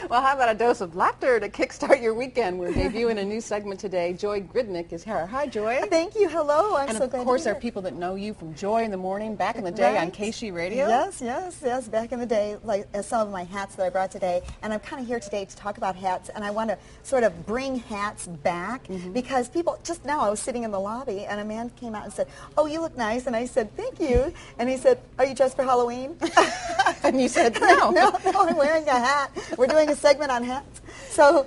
Well, how about a dose of laughter to kickstart your weekend? We're debuting a new segment today. Joy Grdnic is here. Hi, Joy. Thank you. Hello. I'm so glad to be here. And of course, there are people that know you from Joy in the Morning back in the day on KC Radio. Yes. Back in the day, like some of my hats that I brought today. And I'm kind of here today to talk about hats. And I want to sort of bring hats back because people, just now I was sitting in the lobby and a man came out and said, "Oh, you look nice." And I said, "Thank you." And he said, "Are you dressed for Halloween?" And you said, "No." No, I'm wearing a hat. We're doing a segment on hats. So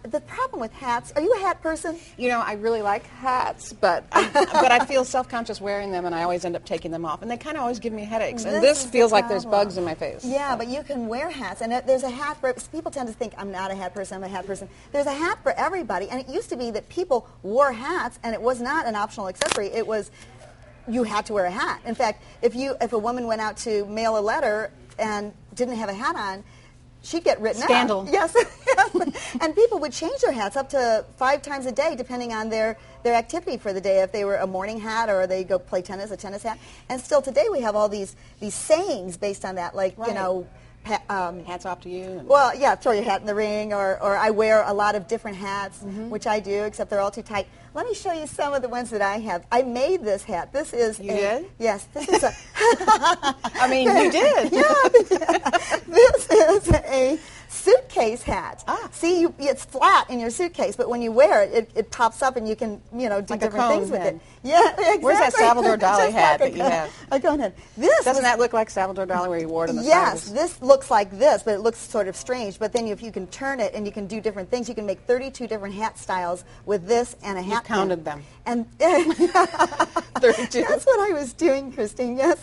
the problem with hats, are you a hat person? You know, I really like hats, but I feel self-conscious wearing them, and I always end up taking them off. And they kind of always give me headaches. And this feels like there's bugs in my face. Yeah, but you can wear hats. And there's a hat for, people tend to think, I'm not a hat person, I'm a hat person. There's a hat for everybody. And it used to be that people wore hats, and it was not an optional accessory. It was, you had to wear a hat. In fact, if a woman went out to mail a letter and didn't have a hat on, she'd get written Scandal. out. Yes. And people would change their hats up to 5 times a day depending on their activity for the day. If they were a morning hat or they go play tennis, a tennis hat. And still today we have all these sayings based on that, like, you know, hats off to you. Well, yeah, throw your hat in the ring, or I wear a lot of different hats, which I do, except they're all too tight. Let me show you some of the ones that I have. I made this hat. This is You did? Yes, this is a... I mean, you did. Yeah. This is a suitcase hat. See, it's flat in your suitcase, but when you wear it, it pops up and you can, do like different things with head. it. Yeah, exactly. Where's that Salvador Dali hat that you have? Go ahead. Doesn't that look like Salvador Dali where he wore it on the Yes, side? this looks like this, but it looks sort of strange. But then if you can turn it and you can do different things, you can make 32 different hat styles with this and a hat. You counted them. And 32. That's what I was doing, Christine, yes.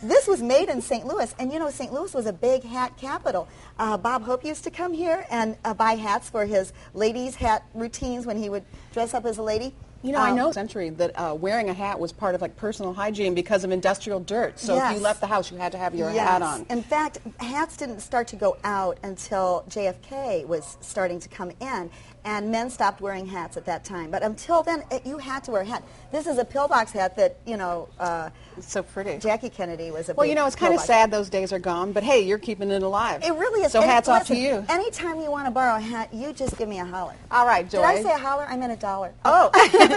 This was made in St. Louis, and you know, St. Louis was a big hat capital. Bob Hope used to come here and buy hats for his ladies' hat routines when he would dress up as a lady. You know, I know century that wearing a hat was part of like personal hygiene because of industrial dirt. So if you left the house, you had to have your hat on. In fact, hats didn't start to go out until JFK was starting to come in, and men stopped wearing hats at that time. But until then, you had to wear a hat. This is a pillbox hat that, it's so pretty. Jackie Kennedy was a Well, big it's kind of pillbox sad those days are gone, but hey, you're keeping it alive. It really is. So hats off to you. Anytime you want to borrow a hat, you just give me a holler. All right, Joy. Did I say a holler? I meant $1. Oh,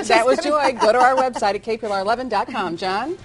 that was Joy. Go to our website at kpr11.com. John?